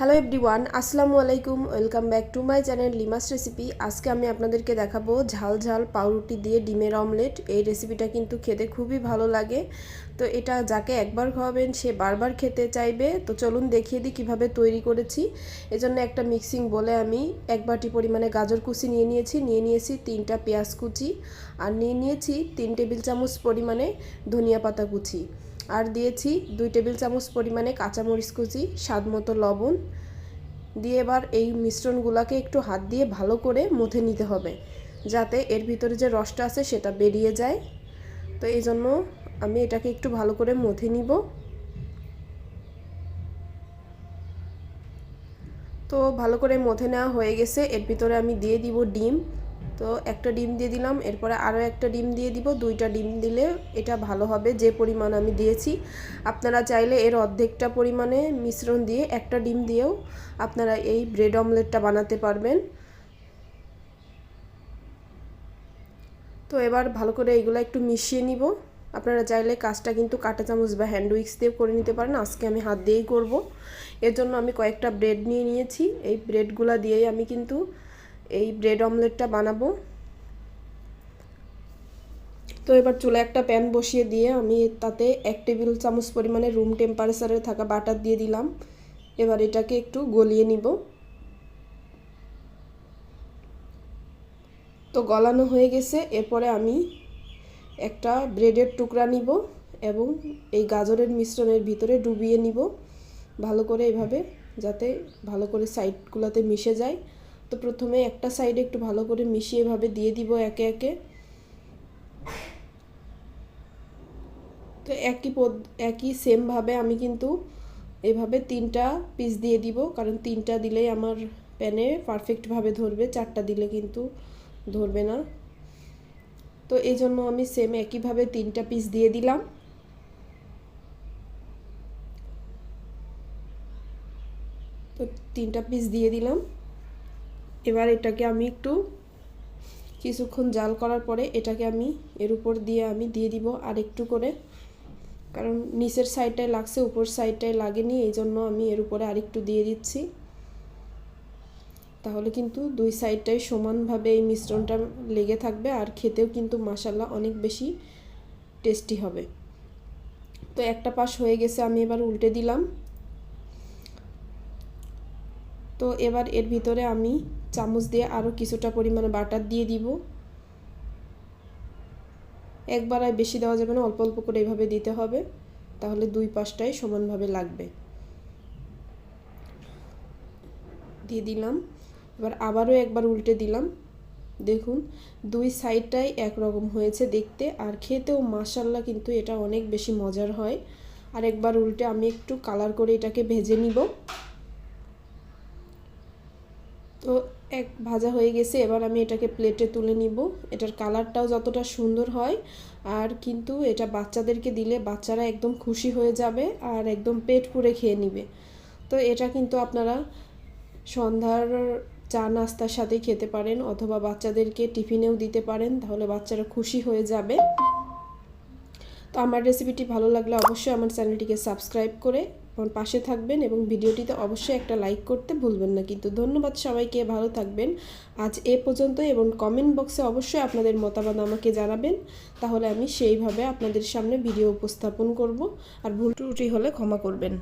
Hello everyone, আসসালামু আলাইকুম। Welcome back to my channel Lima's recipe. আজকে আমি আপনাদেরকে দেখাবো ঝাল ঝাল পাউরুটি দিয়ে ডিমের অমলেট। এই রেসিপিটা কিন্তু খেতে খুবই ভালো লাগে। তো এটা যাকে একবার খাওয়াবেন সে বারবার খেতে চাইবে। তো চলুন দেখিয়ে দিই কীভাবে তৈরি করেছি। এজন্য একটা মিক্সিং বলে আমি 1 বাটি পরিমাণে গাজর কুচি নিয়ে নিয়েছি 3টা পেঁয়াজ কুচি, আর নিয়েছি 3 টেবিল চামচ পরিমাণে ধনিয়া পাতা কুচি, আর দিয়েছি 2 টেবিল চামচ পরিমাণে কাঁচামরিচ কুচি, স্বাদ মতো লবণ দিয়ে এবার এই মিশ্রণগুলোকে একটু হাত দিয়ে ভালো করে মথে নিতে হবে, যাতে এর ভিতরে যে রসটা আছে সেটা বেরিয়ে যায়। তো এই জন্য আমি এটাকে একটু ভালো করে মথে নিব। তো ভালো করে মথে নেওয়া হয়ে গেছে। এর ভিতরে আমি দিয়ে দিব ডিম। তো একটা ডিম দিয়ে দিলাম, এরপরে আরও একটা ডিম দিয়ে দিব। 2টা ডিম দিলে এটা ভালো হবে যে পরিমাণ আমি দিয়েছি। আপনারা চাইলে এর অর্ধেকটা পরিমাণে মিশ্রণ দিয়ে একটা ডিম দিয়েও আপনারা এই ব্রেড অমলেটটা বানাতে পারবেন। তো এবার ভালো করে এইগুলো একটু মিশিয়ে নিব। আপনারা চাইলে কাজটা কিন্তু কাঁটা চামচ বা হ্যান্ড উইক্স দিয়ে করে নিতে পারেন। আজকে আমি হাত দিয়েই করব। এর জন্য আমি কয়েকটা ব্রেড নিয়েছি। এই ব্রেডগুলো দিয়েই আমি কিন্তু এই ব্রেড অমলেটটা বানাবো। তো এবার চুলায় একটা প্যান বসিয়ে দিয়ে আমি তাতে 1 টেবিল চামচ পরিমাণে রুম টেম্পারেচারে থাকা বাটার দিয়ে দিলাম। এবার এটাকে একটু গলিয়ে নিব। তো গলানো হয়ে গেছে। এরপরে আমি একটা ব্রেডের টুকরা নিব এবং এই গাজরের মিশ্রণের ভিতরে ডুবিয়ে নিব ভালো করে, এভাবে যাতে ভালো করে সাইডগুলোতে মিশে যায়। তো প্রথমে একটা সাইডে একটু ভালো করে মিশিয়ে এভাবে দিয়ে দিব একে একে। তো একই সেমভাবে আমি কিন্তু এভাবে 3টা পিস দিয়ে দিব, কারণ 3টা দিলেই আমার প্যানে পারফেক্টভাবে ধরবে, 4টা দিলে কিন্তু ধরবে না। তো এই জন্য আমি সেম একইভাবে 3টা পিস দিয়ে দিলাম। তো 3টা পিস দিয়ে দিলাম। এবার এটাকে আমি একটু কিছুক্ষণ জাল করার পরে এটাকে আমি এর উপর দিয়ে দিয়ে দিব আর একটু করে, কারণ নিচের সাইডটায় লাগছে উপর সাইডটায় লাগেনি, এই জন্য আমি এর উপরে আরেকটু দিয়ে দিচ্ছি। তাহলে কিন্তু 2 সাইডটাই সমানভাবে এই মিশ্রণটা লেগে থাকবে, আর খেতেও কিন্তু মাশাআল্লাহ অনেক বেশি টেস্টি হবে। তো একটা পাশ হয়ে গেছে, আমি এবার উল্টে দিলাম। তো এবার এর ভিতরে আমি চামচ দিয়ে আরও কিছুটা পরিমাণে বাটার দিয়ে দিব। একবার আর বেশি দেওয়া যাবে না, অল্প অল্প করে এভাবে দিতে হবে, তাহলে 2 পাশটাই সমানভাবে লাগবে। দিয়ে দিলাম। এবার আবারও একবার উল্টে দিলাম। দেখুন 2 সাইডটাই একরকম হয়েছে দেখতে, আর খেতেও মাশাআল্লাহ কিন্তু এটা অনেক বেশি মজার হয়। আর একবার উল্টে আমি একটু কালার করে এটাকে ভেজে নিব। তো এক ভাজা হয়ে গেছে। এবার আমি এটাকে প্লেটে তুলে নিব। এটার কালারটাও যতটা সুন্দর হয়, আর কিন্তু এটা বাচ্চাদেরকে দিলে বাচ্চারা একদম খুশি হয়ে যাবে আর একদম পেট পুরে খেয়ে নেবে। তো এটা কিন্তু আপনারা সন্ধ্যার চা নাস্তার সাথে খেতে পারেন, অথবা বাচ্চাদেরকে টিফিনেও দিতে পারেন, তাহলে বাচ্চারা খুশি হয়ে যাবে। তো আমার রেসিপিটি ভালো লাগলে অবশ্যই আমার চ্যানেলটিকে সাবস্ক্রাইব করে আমার পাশে থাকবেন এবং ভিডিওটিতে অবশ্যই একটা লাইক করতে ভুলবেন না কিন্তু। ধন্যবাদ সবাইকে, ভালো থাকবেন। আজ এ পর্যন্ত, এবং কমেন্ট বক্সে অবশ্যই আপনাদের মতামত আমাকে জানাবেন, তাহলে আমি সেইভাবে আপনাদের সামনে ভিডিও উপস্থাপন করব। আর ভুল ত্রুটি হলে ক্ষমা করবেন।